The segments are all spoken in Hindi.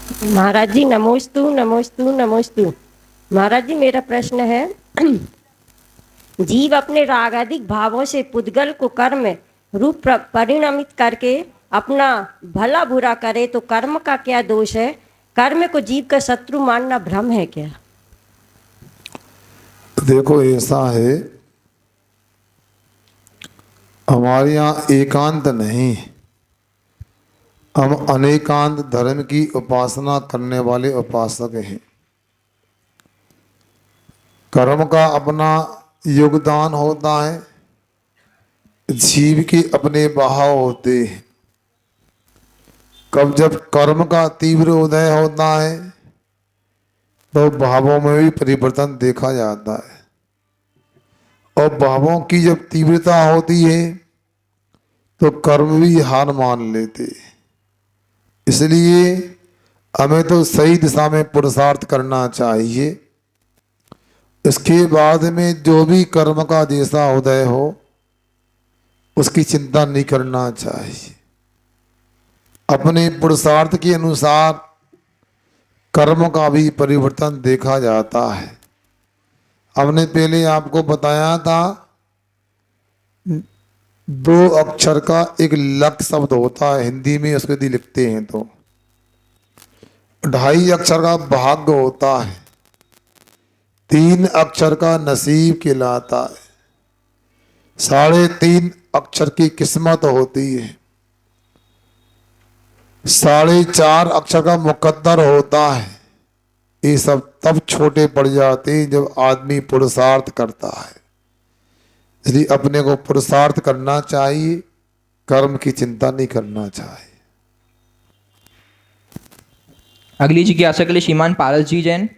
महाराज जी नमोस्तु नमोस्तु नमोस्तु। महाराज जी मेरा प्रश्न है जीव अपने रागादिक भावों से पुद्गल को कर्म रूप परिणमित करके अपना भला बुरा करे तो कर्म का क्या दोष है? कर्म को जीव का शत्रु मानना भ्रम है क्या? देखो ऐसा है, हमारे यहाँ एकांत नहीं, हम अनेकांत धर्म की उपासना करने वाले उपासक हैं। कर्म का अपना योगदान होता है, जीव के अपने बहाव होते हैं। कब जब कर्म का तीव्र उदय होता है तो भावों में भी परिवर्तन देखा जाता है, और भावों की जब तीव्रता होती है तो कर्म भी हार मान लेते हैं। इसलिए हमें तो सही दिशा में पुरुषार्थ करना चाहिए। इसके बाद में जो भी कर्म का जैसा उदय हो उसकी चिंता नहीं करना चाहिए। अपने पुरुषार्थ के अनुसार कर्म का भी परिवर्तन देखा जाता है। हमने पहले आपको बताया था, 2 अक्षर का एक लक शब्द होता है हिंदी में, उसको यदि लिखते हैं तो 2.5 अक्षर का भाग्य होता है, 3 अक्षर का नसीब कहलाता है, 3.5 अक्षर की किस्मत होती है, 4.5 अक्षर का मुकद्दर होता है। ये सब तब छोटे पड़ जाते हैं जब आदमी पुरुषार्थ करता है। इसलिए अपने को पुरुषार्थ करना चाहिए, कर्म की चिंता नहीं करना चाहिए। अगली जिज्ञासा के लिए श्रीमान पारस जी जैन।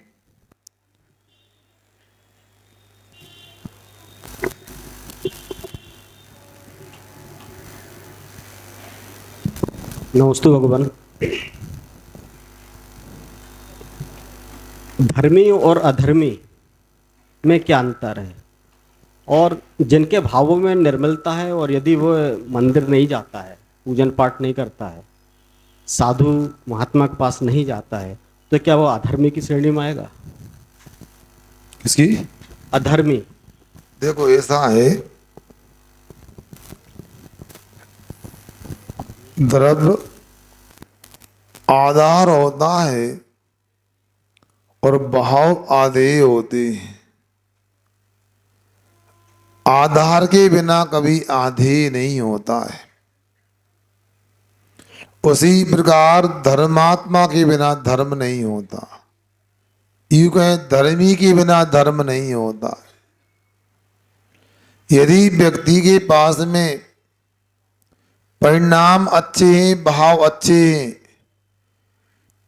नमस्ते भगवान। धर्मी और अधर्मी में क्या अंतर है, और जिनके भावों में निर्मलता है और यदि वो मंदिर नहीं जाता है, पूजन पाठ नहीं करता है, साधु महात्मा के पास नहीं जाता है, तो क्या वो अधर्मी की श्रेणी में आएगा? किसकी? अधर्मी। देखो ऐसा है, द्रव्य आधार होता है और भाव आधेय होते हैं। आधार के बिना कभी आधेय नहीं होता है। उसी प्रकार धर्मात्मा के बिना धर्म नहीं होता, यूं कहें धर्मी के बिना धर्म नहीं होता। यदि व्यक्ति के पास में परिणाम अच्छे हैं, भाव अच्छे हैं,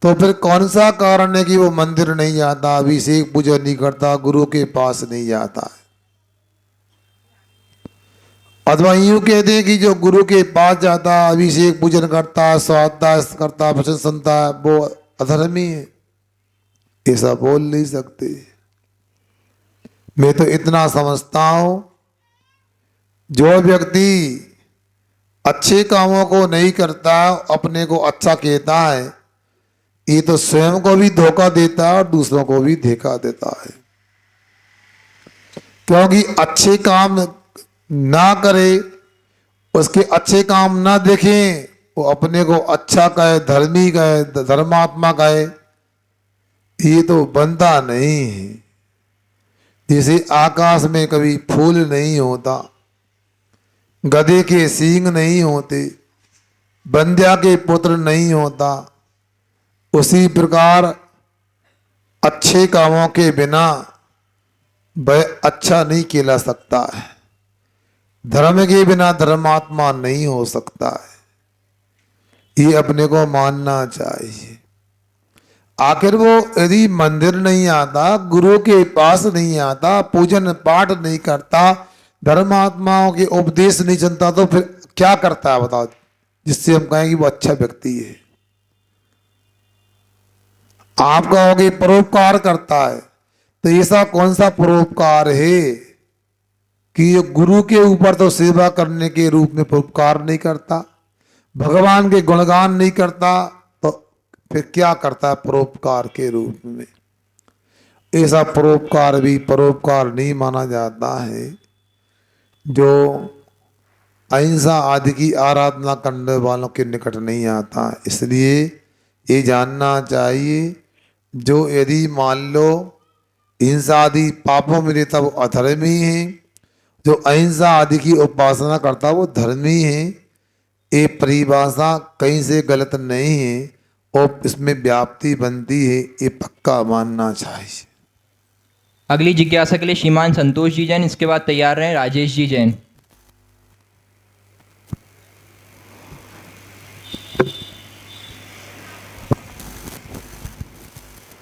तो फिर कौन सा कारण है कि वो मंदिर नहीं जाता, अभिषेक पूजा नहीं करता, गुरु के पास नहीं जाता है? अथवा यूं कहते हैं कि जो गुरु के पास जाता, अभिषेक पूजन करता, स्वाध्याय करता, वचन सुनता है, वो अधर्मी है। ऐसा बोल नहीं सकते। मैं तो इतना समझता हूं, जो व्यक्ति अच्छे कामों को नहीं करता, अपने को अच्छा कहता है, ये तो स्वयं को भी धोखा देता है और दूसरों को भी धोखा देता है। क्योंकि अच्छे काम ना करे, उसके अच्छे काम ना देखें, वो अपने को अच्छा कहे, धर्मी कहे, धर्मात्मा कहे, ये तो बनता नहीं है। जैसे आकाश में कभी फूल नहीं होता, गधे के सींग नहीं होते, बंध्या के पुत्र नहीं होता, उसी प्रकार अच्छे कामों के बिना वह अच्छा नहीं कहला सकता है। धर्म के बिना धर्मात्मा नहीं हो सकता है। ये अपने को मानना चाहिए। आखिर वो यदि मंदिर नहीं आता, गुरु के पास नहीं आता, पूजन पाठ नहीं करता, धर्मात्माओं के उपदेश नहीं जनता, तो फिर क्या करता है बताओ, जिससे हम कहें कि वो अच्छा व्यक्ति है? आप कहोगे परोपकार करता है, तो ऐसा कौन सा परोपकार है कि ये गुरु के ऊपर तो सेवा करने के रूप में परोपकार नहीं करता, भगवान के गुणगान नहीं करता, तो फिर क्या करता है परोपकार के रूप में। ऐसा परोपकार भी परोपकार नहीं माना जाता है जो अहिंसा आदि की आराधना करने वालों के निकट नहीं आता। इसलिए ये जानना चाहिए, जो यदि मान लो हिंसा आदि पापों में रहता वो अधर्मी है, जो अहिंसा आदि की उपासना करता वो धर्मी है। ये परिभाषा कहीं से गलत नहीं है और इसमें व्याप्ति बनती है, ये पक्का मानना चाहिए। अगली जिज्ञासा के लिए श्रीमान संतोष जी जैन, इसके बाद तैयार रहें राजेश जी जैन।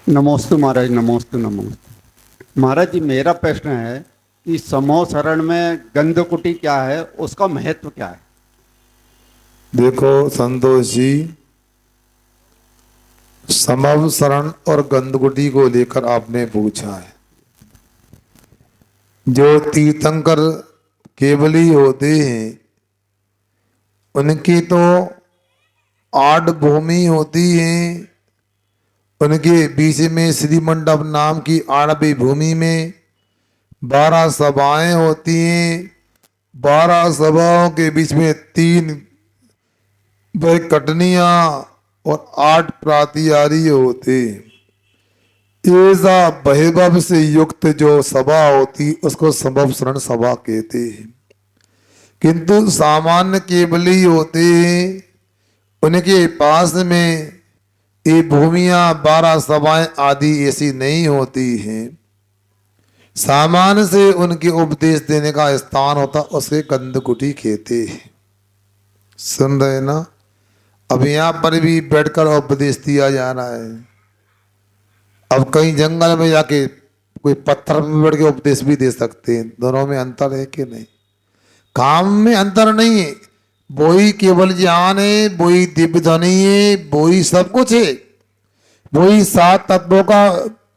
नमोस्तु महाराज, नमोस्तु नमोस्तु महाराज जी। मेरा प्रश्न है कि समूह शरण में गंधकुटी क्या है, उसका महत्व क्या है? देखो संतोष जी, समव शरण और गंधकुटी को लेकर आपने पूछा है। जो तीर्थंकर केवली होते हैं उनकी तो 8 भूमि होती है, उनके बीच में श्री मंडप नाम की 8वीं भूमि में 12 सभाएं होती हैं। 12 सभाओं के बीच में 3 कटनियां और 8 प्रातिहारी होते। ऐसा वैभव से युक्त जो सभा होती उसको समव शरण सभा कहते हैं। किंतु सामान्य केवली होते हैं, उनके पास में ये भूमियां 12 सभाएं आदि ऐसी नहीं होती हैं। सामान्य से उनके उपदेश देने का स्थान होता, उसे गंधकुटी कहते हैं। सुन रहे ना? अब यहाँ पर भी बैठकर उपदेश दिया जा रहा है। अब कहीं जंगल में जाके कोई पत्थर पर बैठ के उपदेश भी दे सकते हैं। दोनों में अंतर है कि नहीं? काम में अंतर नहीं है, वही केवल ज्ञान है, वही दिव्य ध्वनि है, वही सब कुछ है, वही 7 तत्वों का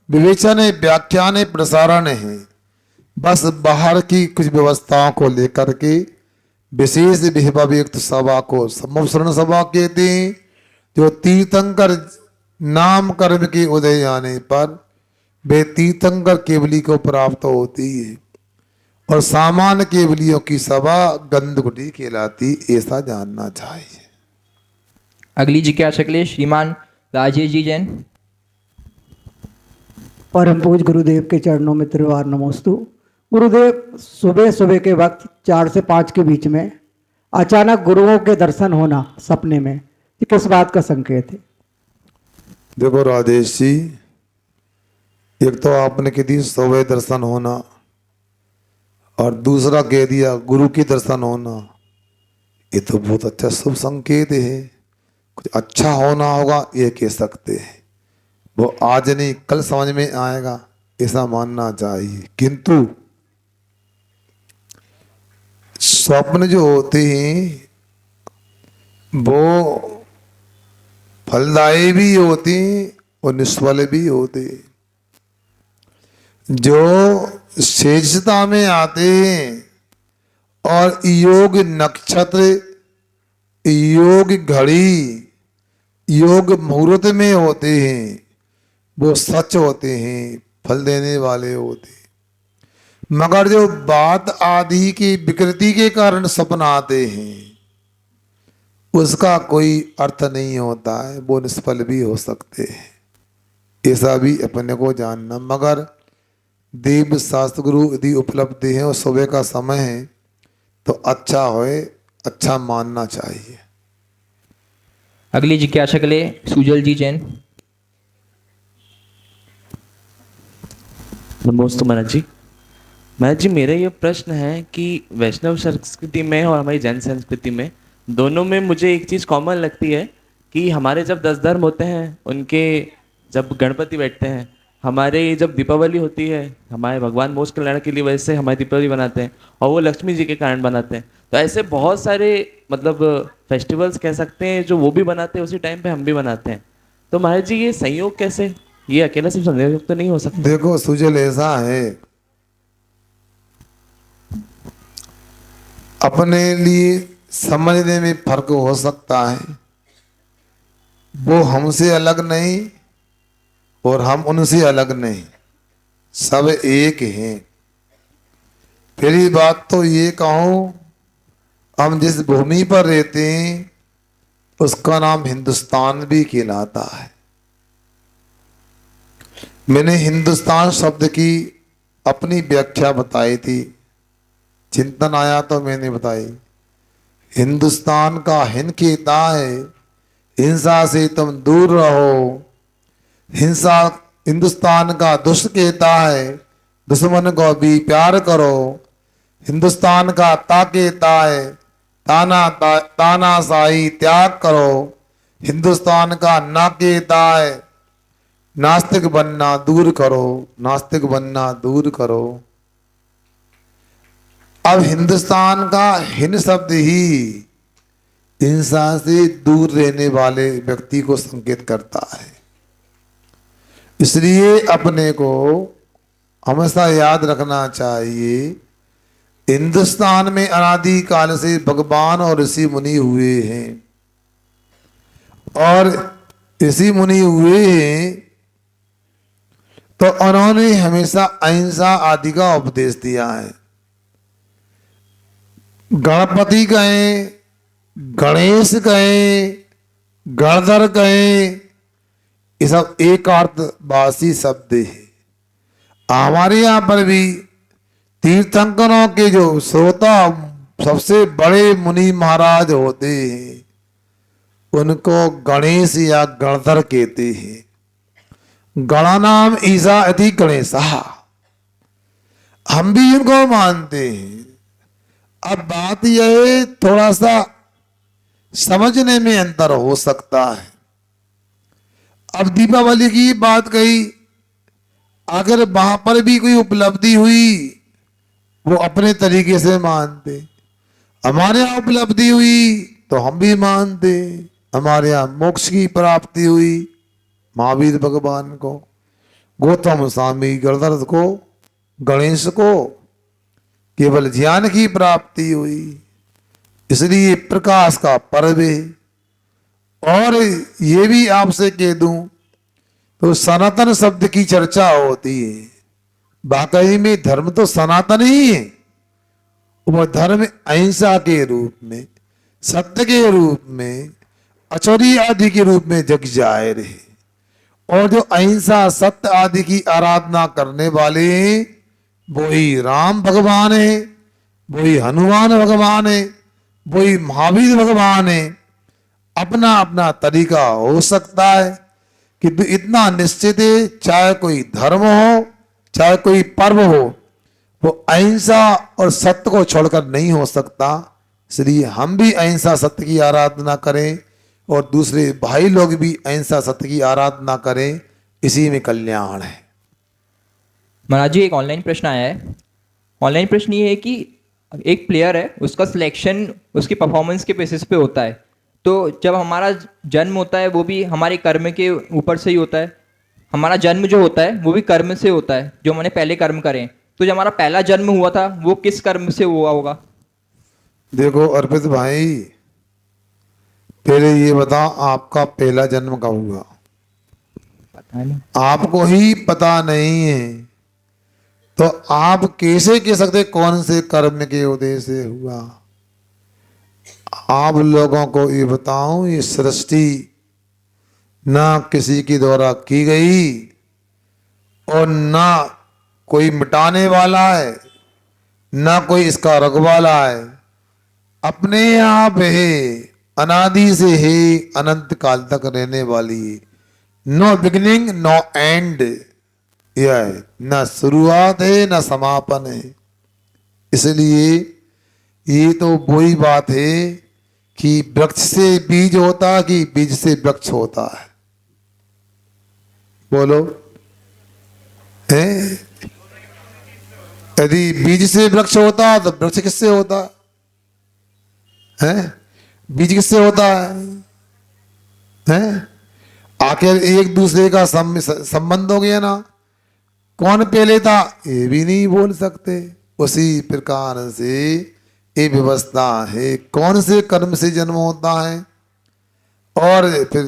विवेचन है, व्याख्यान है, प्रसारण है। बस बाहर की कुछ व्यवस्थाओं को लेकर के विशेष विभवयुक्त सभा को समव शरण सभा कहते हैं। जो तीर्थंकर नाम कर्म के उदय आने पर वे तीर्थंकर केवली को प्राप्त होती है और सामान्य केवलियों की सभा गंधकुटी कहलाती, ऐसा जानना चाहिए। अगली जिज्ञासा के लिए श्रीमान राजेश जी जैन। परम पूज गुरुदेव के चरणों में त्रिवार नमोस्तु। गुरुदेव, सुबह सुबह के वक्त 4 से 5 के बीच में अचानक गुरुओं के दर्शन होना सपने में, ये किस बात का संकेत है? देखो राजेश जी, एक तो आपने कह दी सुबह दर्शन होना और दूसरा कह दिया गुरु के दर्शन होना। ये तो बहुत अच्छा शुभ संकेत है, कुछ अच्छा होना होगा ये कह सकते हैं। वो आज नहीं कल समझ में आएगा, ऐसा मानना चाहिए। किंतु स्वप्न जो होते हैं वो फलदायी भी होते हैं और निष्फल भी होते हैं। जो शेषता में आते हैं और योग नक्षत्र, योग घड़ी, योग मुहूर्त में होते हैं, वो सच होते हैं, फल देने वाले होते हैं। मगर जो बात आदि की विकृति के कारण सपना आते हैं उसका कोई अर्थ नहीं होता है, वो निष्फल भी हो सकते हैं। ऐसा भी अपने को जानना। मगर देव शास्त्र गुरु यदि उपलब्धि है और सुबह का समय है तो अच्छा होए, अच्छा मानना चाहिए। अगली जिज्ञासा के लिए सुजल जी जैन। नमस्ते महाराज जी। महाराज जी, मेरा ये प्रश्न है कि वैष्णव संस्कृति में और हमारी जैन संस्कृति में दोनों में मुझे एक चीज़ कॉमन लगती है कि हमारे जब 10 धर्म होते हैं, उनके जब गणपति बैठते हैं, हमारे जब दीपावली होती है, हमारे भगवान मोक्ष कल्याण के लिए वजह से हमारी दीपावली बनाते हैं और वो लक्ष्मी जी के कारण बनाते हैं। तो ऐसे बहुत सारे मतलब फेस्टिवल्स कह सकते हैं जो वो भी बनाते हैं, उसी टाइम पे हम भी बनाते हैं। तो महाराज जी, ये संयोग कैसे? ये अकेला सिर्फ संयोग तो नहीं हो सकता। देखो सुजल, ऐसा है, अपने लिए समझने में फर्क हो सकता है। वो हमसे अलग नहीं और हम उनसे अलग नहीं, सब एक हैं। पहली बात तो ये कहूं, हम जिस भूमि पर रहते हैं उसका नाम हिंदुस्तान भी कहलाता है। मैंने हिंदुस्तान शब्द की अपनी व्याख्या बताई थी, चिंतन आया तो मैंने बताई। हिंदुस्तान का हिन कहता है हिंसा से तुम दूर रहो। हिंसा हिंदुस्तान का दुष्ट कहता है दुश्मन को भी प्यार करो। हिंदुस्तान का ता कहता है तानाशाही त्याग करो। हिंदुस्तान का ना कहता है नास्तिक बनना दूर करो, नास्तिक बनना दूर करो। अब हिंदुस्तान का हिन शब्द ही हिंसा से दूर रहने वाले व्यक्ति को संकेत करता है। इसलिए अपने को हमेशा याद रखना चाहिए, हिंदुस्तान में अनादि काल से भगवान और ऋषि मुनि हुए हैं, और ऋषि मुनि हुए हैं तो उन्होंने हमेशा अहिंसा आदि का उपदेश दिया है। गणपति कहें, गणेश कहें, गणधर कहें, ये सब एक अर्थवासी शब्द है। हमारे यहाँ पर भी तीर्थंकरों के जो श्रोता सबसे बड़े मुनि महाराज होते हैं उनको गणेश या गणधर कहते हैं। गणानाम ईसा अति गणेशा, हम भी इनको मानते हैं। अब बात यह है थोड़ा सा समझने में अंतर हो सकता है। अब दीपावली की बात कही, अगर वहां पर भी कोई उपलब्धि हुई वो अपने तरीके से मानते, हमारे यहाँ उपलब्धि हुई तो हम भी मानते। हमारे यहाँ मोक्ष की प्राप्ति हुई महावीर भगवान को, गौतम स्वामी गणधर को, गणेश को केवल ज्ञान की प्राप्ति हुई, इसलिए प्रकाश का पर्व है। और ये भी आपसे कह दूं तो सनातन शब्द की चर्चा होती है, वाकई में धर्म तो सनातन ही है। वह धर्म अहिंसा के रूप में, सत्य के रूप में, अचौरी आदि के रूप में जग जाहिर है। और जो अहिंसा सत्य आदि की आराधना करने वाले हैं वही राम भगवान है, वही हनुमान भगवान है, वही महावीर भगवान है। अपना अपना तरीका हो सकता है किंतु इतना निश्चित है, चाहे कोई धर्म हो चाहे कोई पर्व हो, वो अहिंसा और सत्य को छोड़कर नहीं हो सकता। इसलिए हम भी अहिंसा सत्य की आराधना करें और दूसरे भाई लोग भी अहिंसा सत्य की आराधना करें, इसी में कल्याण है। महाराज जी, एक ऑनलाइन प्रश्न आया है। ऑनलाइन प्रश्न ये है कि एक प्लेयर है, उसका सिलेक्शन उसकी परफॉर्मेंस के बेसिस पे होता है, तो जब हमारा जन्म होता है वो भी हमारे कर्म के ऊपर से ही होता है। हमारा जन्म जो होता है वो भी कर्म से होता है, जो हमने पहले कर्म करें। तो जब हमारा पहला जन्म हुआ था वो किस कर्म से हुआ होगा? देखो अर्पित भाई, पहले ये बताओ आपका पहला जन्म कब हुआ? पता नहीं। आपको ही पता नहीं है तो आप कैसे कह सकते कौन से कर्म के उदय से हुआ? आप लोगों को ये बताऊं, ये सृष्टि ना किसी के द्वारा की गई और ना कोई मिटाने वाला है, ना कोई इसका रखवाला है। अपने आप है, अनादि से है, अनंत काल तक रहने वाली है। नो बिगिनिंग नो एंड, यह है, ना शुरुआत है ना समापन है। इसलिए ये तो वही बात है कि वृक्ष से बीज होता कि बीज से वृक्ष होता है? बोलो है? यदि बीज से वृक्ष होता तो वृक्ष किससे होता है? बीज किससे होता है? आखिर एक दूसरे का संबंध हो गया ना। कौन पहले था ये भी नहीं बोल सकते। उसी प्रकार से ये व्यवस्था है, कौन से कर्म से जन्म होता है और फिर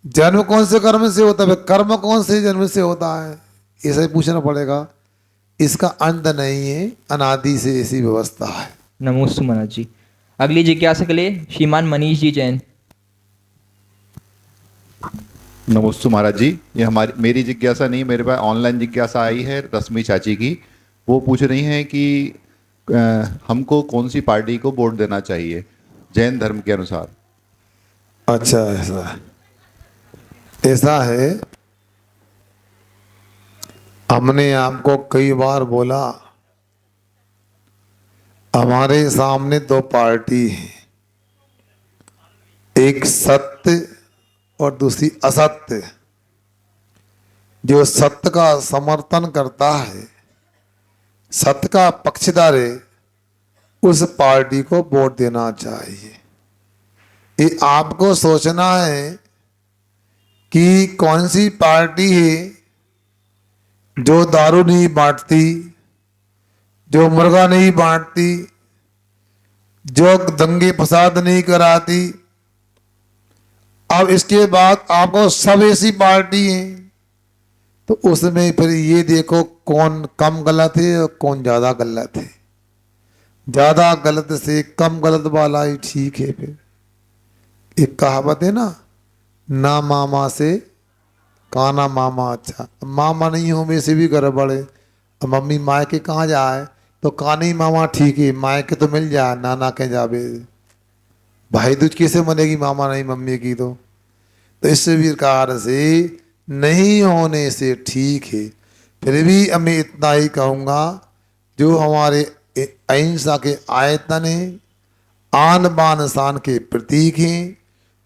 जन्म कौन से कर्म से होता है, कर्म कौन से जन्म से होता है, ऐसे पूछना पड़ेगा। इसका अंत नहीं है, अनादि से ऐसी व्यवस्था है। नमोस्तु महाराज जी। अगली जिज्ञासा के लिए श्रीमान मनीष जी जैन। नमस्ते महाराज जी। ये मेरी जिज्ञासा नहीं, मेरे पास ऑनलाइन जिज्ञासा आई है रश्मि चाची की। वो पूछ रही हैं कि हमको कौन सी पार्टी को वोट देना चाहिए जैन धर्म के अनुसार। अच्छा, ऐसा है, हमने आपको कई बार बोला, हमारे सामने दो पार्टी है, एक सत्य और दूसरी असत्य। जो सत्य का समर्थन करता है, सत्य का पक्षधर है, उस पार्टी को वोट देना चाहिए। ये आपको सोचना है कि कौन सी पार्टी है जो दारू नहीं बांटती, जो मुर्गा नहीं बांटती, जो दंगे फसाद नहीं कराती। अब इसके बाद आपको सब ऐसी पार्टी है, तो उसमें फिर ये देखो कौन कम गलत है और कौन ज्यादा गलत है। ज्यादा गलत से कम गलत वाला ही ठीक है। फिर एक कहावत है ना मामा से काना मामा अच्छा। मामा नहीं हो में से भी गड़बड़ है। अब मम्मी माए के कहाँ जाए तो कानी मामा ठीक है, माए के तो मिल जाए, नाना के जावे। भाई दूज कैसे मनेगी मामा नहीं मम्मी की? तो इस प्रकार से नहीं होने से ठीक है। फिर भी मैं इतना ही कहूँगा, जो हमारे अहिंसा के आयतन है, आन बान शान के प्रतीक हैं,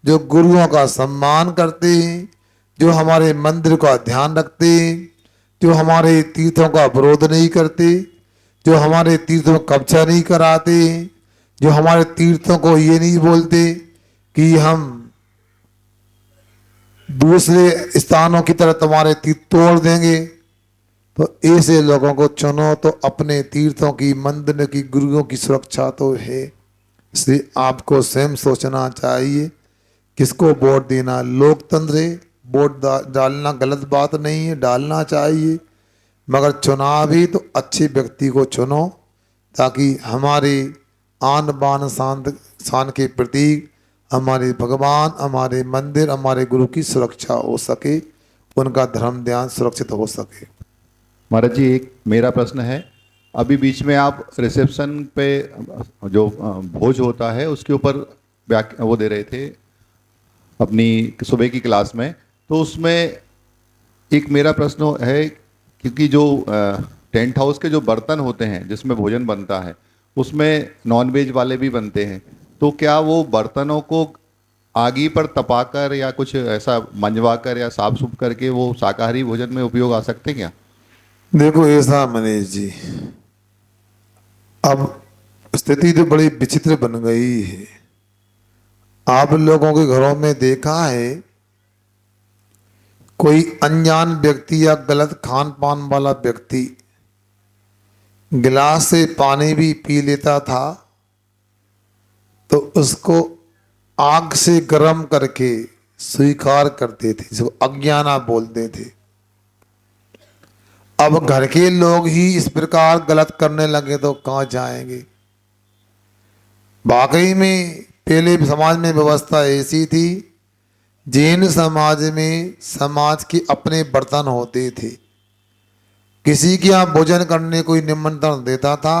जो गुरुओं का सम्मान करते हैं, जो हमारे मंदिर का ध्यान रखते हैं, जो हमारे तीर्थों का विरोध नहीं करते, जो हमारे तीर्थों में कब्जा नहीं कराते, जो हमारे तीर्थों को ये नहीं बोलते कि हम दूसरे स्थानों की तरह तुम्हारे तीर्थ तोड़ देंगे। तो ऐसे लोगों को चुनो। तो अपने तीर्थों की, मंदिर की, गुरुओं की सुरक्षा तो है, इसलिए आपको स्वयं सोचना चाहिए किसको वोट देना। लोकतंत्र है, वोट डालना गलत बात नहीं है, डालना चाहिए, मगर चुनाव भी तो अच्छे व्यक्ति को चुनो, ताकि हमारे आन बान शान के प्रतीक, हमारे भगवान, हमारे मंदिर, हमारे गुरु की सुरक्षा हो सके, उनका धर्म ध्यान सुरक्षित हो सके। महाराज जी, एक मेरा प्रश्न है। अभी बीच में आप रिसेप्शन पे जो भोज होता है उसके ऊपर वो दे रहे थे अपनी सुबह की क्लास में, तो उसमें एक मेरा प्रश्न है, क्योंकि जो टेंट हाउस के जो बर्तन होते हैं जिसमें भोजन बनता है उसमें नॉनवेज वाले भी बनते हैं, तो क्या वो बर्तनों को आगी पर तपाकर या कुछ ऐसा मंजवाकर या साफ सुफ करके वो शाकाहारी भोजन में उपयोग आ सकते हैं क्या? देखो ऐसा मनीष जी, अब स्थिति तो बड़ी विचित्र बन गई है। आप लोगों के घरों में देखा है, कोई अनजान व्यक्ति या गलत खान पान वाला व्यक्ति गिलास से पानी भी पी लेता था तो उसको आग से गर्म करके स्वीकार करते थे, जिसको अज्ञाना बोलते थे। अब घर के लोग ही इस प्रकार गलत करने लगे तो कहाँ जाएंगे? वाकई में पहले समाज में व्यवस्था ऐसी थी, जैन समाज में समाज के अपने बर्तन होते थे। किसी के यहाँ भोजन करने कोई निमंत्रण देता था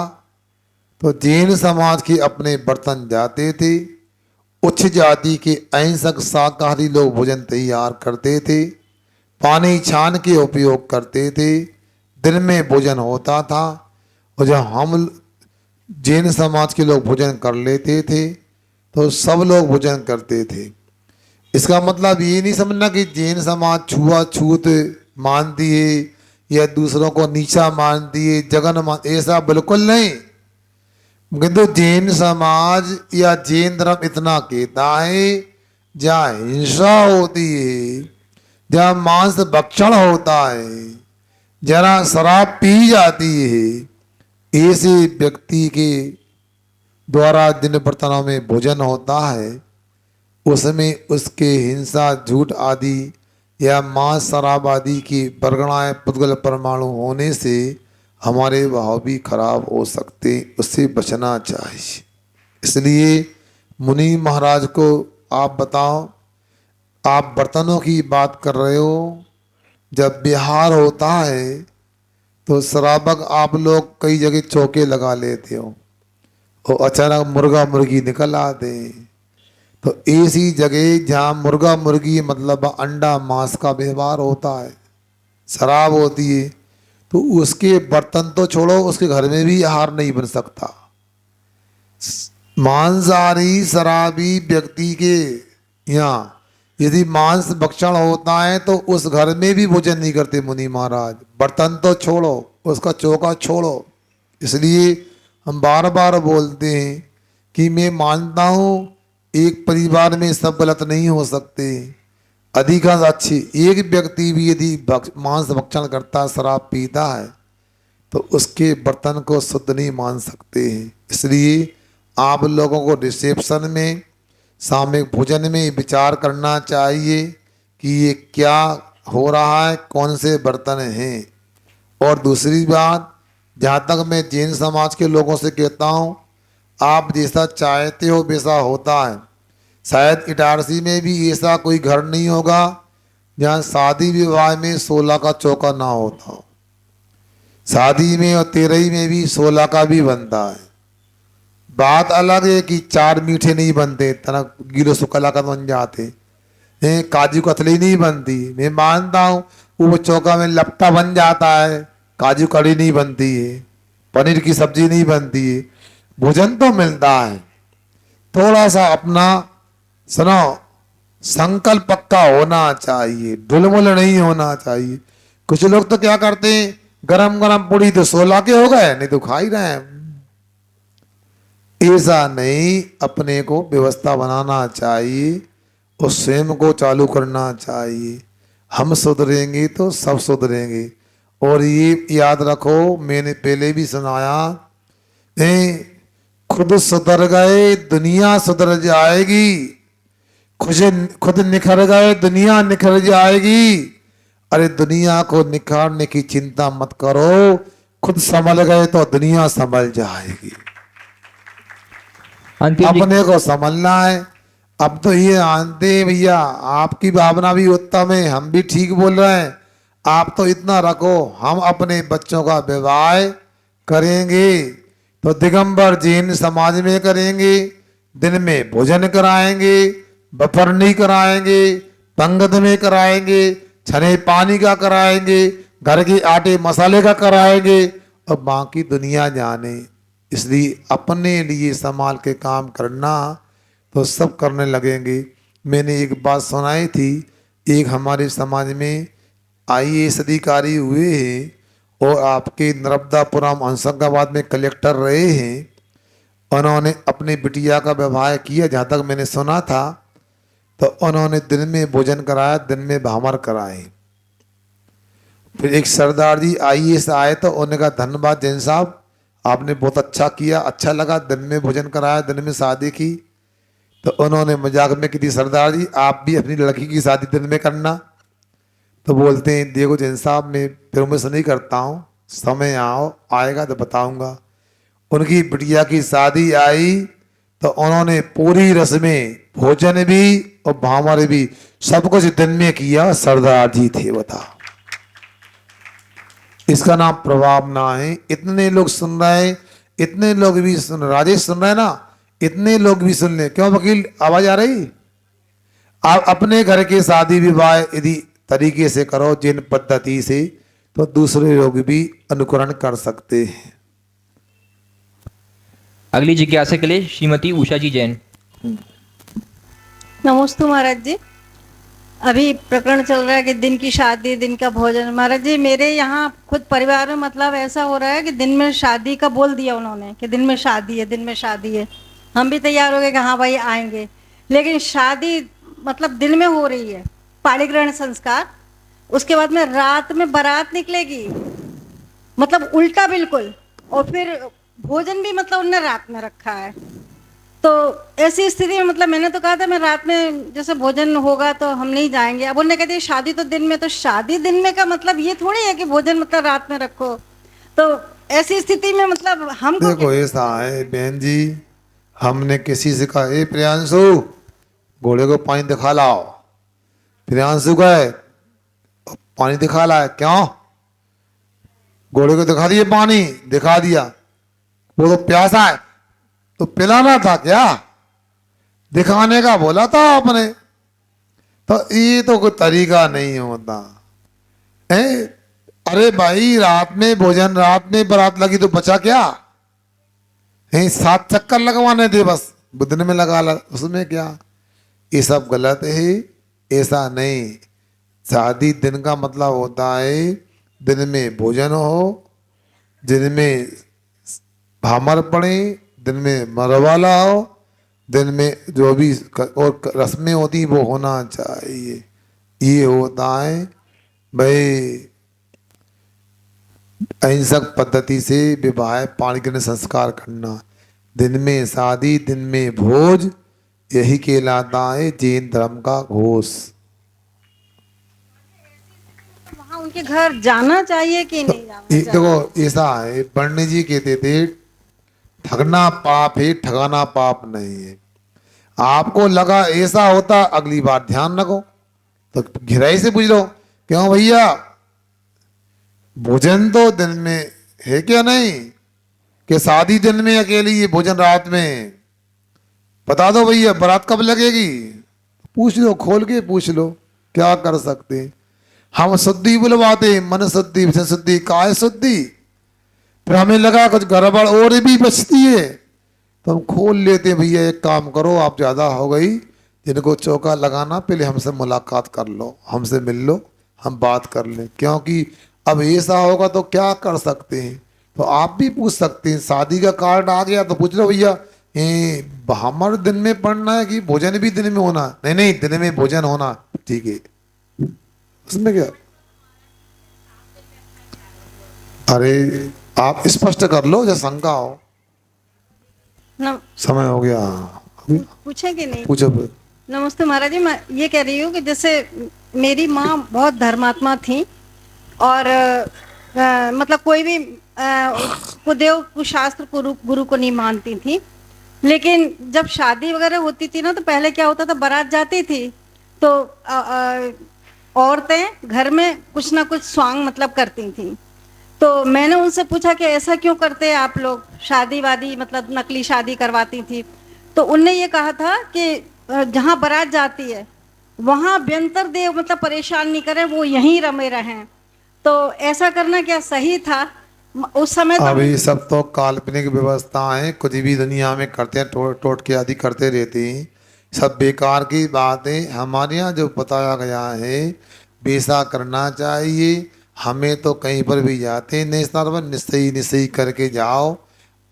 तो जैन समाज के अपने बर्तन जाते थे। उच्च जाति के अहिंसक शाकाहारी लोग भोजन तैयार करते थे, पानी छान के उपयोग करते थे, दिन में भोजन होता था। और जब हम जैन समाज के लोग भोजन कर लेते थे तो सब लोग भोजन करते थे। इसका मतलब ये नहीं समझना कि जैन समाज छुआछूत मानती है या दूसरों को नीचा मानती है, जगन मान, ऐसा बिल्कुल नहीं। किंतु जैन समाज या जैन धर्म इतना कहता है, जहाँ हिंसा होती है, जहाँ मांस भक्षण होता है, जरा शराब पी जाती है, ऐसे व्यक्ति के द्वारा जिन बर्तनों में भोजन होता है उसमें उसके हिंसा, झूठ आदि या मांस, शराब आदि की परगणाएं, पुद्गल परमाणु होने से हमारे भाव भी खराब हो सकते, उससे बचना चाहिए। इसलिए मुनि महाराज को आप बताओ, आप बर्तनों की बात कर रहे हो, जब बिहार होता है तो शराबक आप लोग कई जगह चौके लगा लेते हो और अचानक मुर्गा मुर्गी निकल आते हैं। तो ऐसी जगह जहाँ मुर्गा मुर्गी मतलब अंडा मांस का व्यवहार होता है, शराब होती है, तो उसके बर्तन तो छोड़ो, उसके घर में भी आहार नहीं बन सकता। मांसाहारी शराबी व्यक्ति के यहाँ यदि मांस भक्षण होता है तो उस घर में भी भोजन नहीं करते मुनि महाराज। बर्तन तो छोड़ो, उसका चौका छोड़ो। इसलिए हम बार बार बोलते हैं कि मैं मानता हूँ एक परिवार में सब गलत नहीं हो सकते, अधिकांश अच्छे। एक व्यक्ति भी यदि मांस भक्षण करता, शराब पीता है, तो उसके बर्तन को शुद्ध नहीं मान सकते हैं। इसलिए आप लोगों को रिसेप्शन में, सामूहिक भोजन में विचार करना चाहिए कि ये क्या हो रहा है, कौन से बर्तन हैं। और दूसरी बात, जहाँ तक मैं जैन समाज के लोगों से कहता हूँ, आप जैसा चाहते हो वैसा होता है। शायद इटारसी में भी ऐसा कोई घर नहीं होगा जहाँ शादी विवाह में 16 का चौका ना होता हो। शादी में और तेरही में भी 16 का भी बनता है। बात अलग है कि 4 मीठे नहीं बनते, तना गीलो सुकला का बन जाते हैं, काजू कतली नहीं बनती। मैं मानता हूँ वो चौका में लपटा बन जाता है, काजू कड़ी नहीं बनती है, पनीर की सब्जी नहीं बनती है, भोजन तो मिलता है। थोड़ा सा अपना सुनो, संकल्प पक्का होना चाहिए, ढुलमुल नहीं होना चाहिए। कुछ लोग तो क्या करते हैं, गरम गरम पूड़ी तो 16 के हो गए, नहीं तो खा ही रहे हैं। ऐसा नहीं, अपने को व्यवस्था बनाना चाहिए और स्वयं को चालू करना चाहिए। हम सुधरेंगे तो सब सुधरेंगे। और ये याद रखो, मैंने पहले भी सुनाया, खुद सुधर गए दुनिया सुधर जाएगी, खुद निखर गए दुनिया निखर जाएगी। अरे दुनिया को निखारने की चिंता मत करो, खुद संभल गए तो दुनिया संभल जाएगी। अपने को संभलना है। अब तो ये आनते भैया, आपकी भावना भी उत्तम है, हम भी ठीक बोल रहे हैं। आप तो इतना रखो, हम अपने बच्चों का विवाह करेंगे तो दिगंबर जैन समाज में करेंगे, दिन में भोजन कराएंगे, बफरनी कराएंगे, पंगत में कराएंगे, छने पानी का कराएंगे, घर के आटे मसाले का कराएंगे, और बाकी दुनिया जाने। इसलिए अपने लिए संभाल के काम करना तो सब करने लगेंगे। मैंने एक बात सुनाई थी, एक हमारे समाज में IAS अधिकारी हुए हैं और आपके नर्मदापुरम हंसंगाबाद में कलेक्टर रहे हैं। उन्होंने अपनी बिटिया का विवाह किया, जहाँ तक मैंने सुना था, तो उन्होंने दिन में भोजन कराया, दिन में भामर कराए। फिर एक सरदार जी IAS आए तो उन्होंने कहा, धन्यवाद जैन साहब, आपने बहुत अच्छा किया, अच्छा लगा, दिन में भोजन कराया, दिन में शादी की। तो उन्होंने मजाक में की थी, सरदार जी आप भी अपनी लड़की की शादी दिन में करना। तो बोलते हैं, देखो जैन साहब, मैं फिर से नहीं करता हूँ, समय आएगा तो बताऊंगा। उनकी बिटिया की शादी आई तो उन्होंने पूरी रस्में, भोजन भी और भामर भी, सब कुछ दिन में किया। सरदार जी थे, बताओ। इसका नाम प्रभाव ना है। इतने लोग सुन रहे हैं, इतने लोग भी सुन, राजेश सुन रहे हैं ना, इतने लोग भी सुन ले। क्यों वकील, आवाज आ रही? आप अपने घर के शादी विवाह यदि तरीके से करो जिन पद्धति से, तो दूसरे लोग भी अनुकरण कर सकते हैं। अगली जिज्ञासा के लिए श्रीमती उषा जी जैन। नमस्ते महाराज जी। अभी प्रकरण चल रहा है कि दिन की शादी, दिन का भोजन। महाराज जी, मेरे यहाँ खुद परिवार में मतलब ऐसा हो रहा है कि दिन में शादी का बोल दिया उन्होंने कि दिन में शादी है, दिन में शादी है। हम भी तैयार हो गए कि हाँ भाई आएंगे, लेकिन शादी मतलब दिन में हो रही है, पाणिग्रहण संस्कार, उसके बाद में रात में बारात निकलेगी, मतलब उल्टा बिल्कुल। और फिर भोजन भी मतलब उन्होंने रात में रखा है। तो ऐसी स्थिति में मतलब मैंने तो कहा था मैं रात में जैसे भोजन होगा तो हम नहीं जाएंगे। अब उन्होंने कह दिया शादी तो दिन में, तो शादी दिन में का मतलब ये थोड़ी है कि भोजन मतलब रात में रखो। तो ऐसी स्थिति में मतलब हमको देखो ऐसा है बहन जी, हमने किसी से कहा ए प्रियांशु घोड़े को पानी दिखा लाओ, प्रियांशु गए पानी दिखा लाए, क्यों? घोड़े को दिखा दिए पानी, दिखा दिया, वो तो प्यासा है तो पिलाना था क्या? दिखाने का बोला था आपने। तो ये तो कोई तरीका नहीं होता है। अरे भाई रात में भोजन, रात में बारात लगी तो बचा क्या है? 7 चक्कर लगवाने थे बस, बुधन में लगा ला, उसमें क्या? ये सब गलत है, ऐसा नहीं। शादी दिन का मतलब होता है दिन में भोजन हो, दिन में भामर पड़े, दिन में मरवाला हो, दिन में जो भी और रस्में होती वो होना चाहिए। ये होता है भाई अहिंसक पद्धति से विवाह पाणी ग्रहण संस्कार करना, दिन में शादी, दिन में भोज, यही कहलाता है जैन धर्म का घोष। वहाँ उनके घर जाना चाहिए कि नहीं जाना चाहिए? देखो ऐसा है, पंडित जी कहते थे ठगना पाप है, ठगाना पाप नहीं है। आपको लगा ऐसा होता, अगली बार ध्यान रखो तो गहराई से पूछ लो, क्यों भैया भोजन तो दिन में है क्या नहीं? कि शादी दिन में अकेली, ये भोजन रात में? बता दो भैया बारात कब लगेगी? पूछ लो, खोल के पूछ लो, क्या कर सकते हैं? हम शुद्धि बुलवाते, मन शुद्धि, विषय शुद्धि, काय शुद्धि। फिर हमें लगा कुछ गड़बड़ और भी बचती है तो हम खोल लेते, भैया एक काम करो, आप ज़्यादा हो गई, जिनको चौका लगाना पहले हमसे मुलाकात कर लो, हमसे मिल लो, हम बात कर लें। क्योंकि अब ऐसा होगा तो क्या कर सकते हैं? तो आप भी पूछ सकते हैं, शादी का कार्ड आ गया तो पूछ लो भैया हमारे दिन में पढ़ना है कि भोजन भी दिन में होना? नहीं नहीं, दिन में भोजन होना, ठीक है, उसमें क्या? अरे आप स्पष्ट कर लो, जब शंका हो। समय हो गया, पूछे कि नहीं? पूछो। नमस्ते महाराज जी, मैं ये कह रही हूँ कि जैसे मेरी माँ बहुत धर्मात्मा थी और मतलब कोई भी कुदेव कुशास्त्र गुरु को नहीं मानती थी। लेकिन जब शादी वगैरह होती थी ना तो पहले क्या होता था, बारात जाती थी तो औरतें घर में कुछ ना कुछ स्वांग मतलब करती थी। तो मैंने उनसे पूछा कि ऐसा क्यों करते हैं आप लोग, शादी वादी मतलब नकली शादी करवाती थी। तो उनने ये कहा था कि जहाँ बारात जाती है वहाँ अभ्यंतर देव मतलब परेशान नहीं करें, वो यहीं रमे रहें। तो ऐसा करना क्या सही था उस समय? तो अभी सब तो काल्पनिक व्यवस्था है, कुछ भी दुनिया में करते हैं, टोटके आदि करते रहते हैं, सब बेकार की बात है। हमारे यहाँ जो बताया गया है वैसा करना चाहिए। हमें तो कहीं पर भी जाते नहीं, निश्चय निश्चय करके जाओ,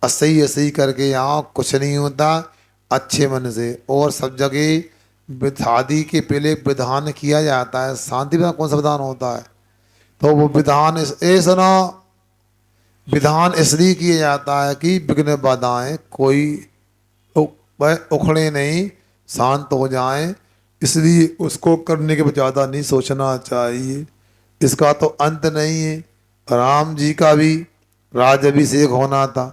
असही असही करके आओ, कुछ नहीं होता, अच्छे मन से। और सब जगह शादी के पहले विधान किया जाता है, शांति विधान कौन सा विधान होता है? तो वो विधान सुनो, विधान इसलिए किया जाता है कि विघ्न बाधाएं कोई उखड़े नहीं, शांत हो जाएं, इसलिए उसको करने के बाद ज़्यादा नहीं सोचना चाहिए। इसका तो अंत नहीं है। राम जी का भी राज्याभिषेक होना था,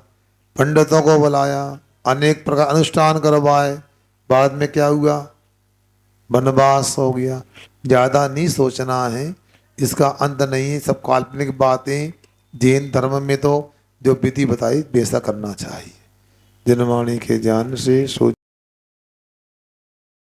पंडितों को बुलाया, अनेक प्रकार अनुष्ठान करवाए, बाद में क्या हुआ? वनवास हो गया। ज़्यादा नहीं सोचना है, इसका अंत नहीं है, सब काल्पनिक बातें। जैन धर्म में तो जो विधि बताई वैसा करना चाहिए। जनवाणी के ज्ञान से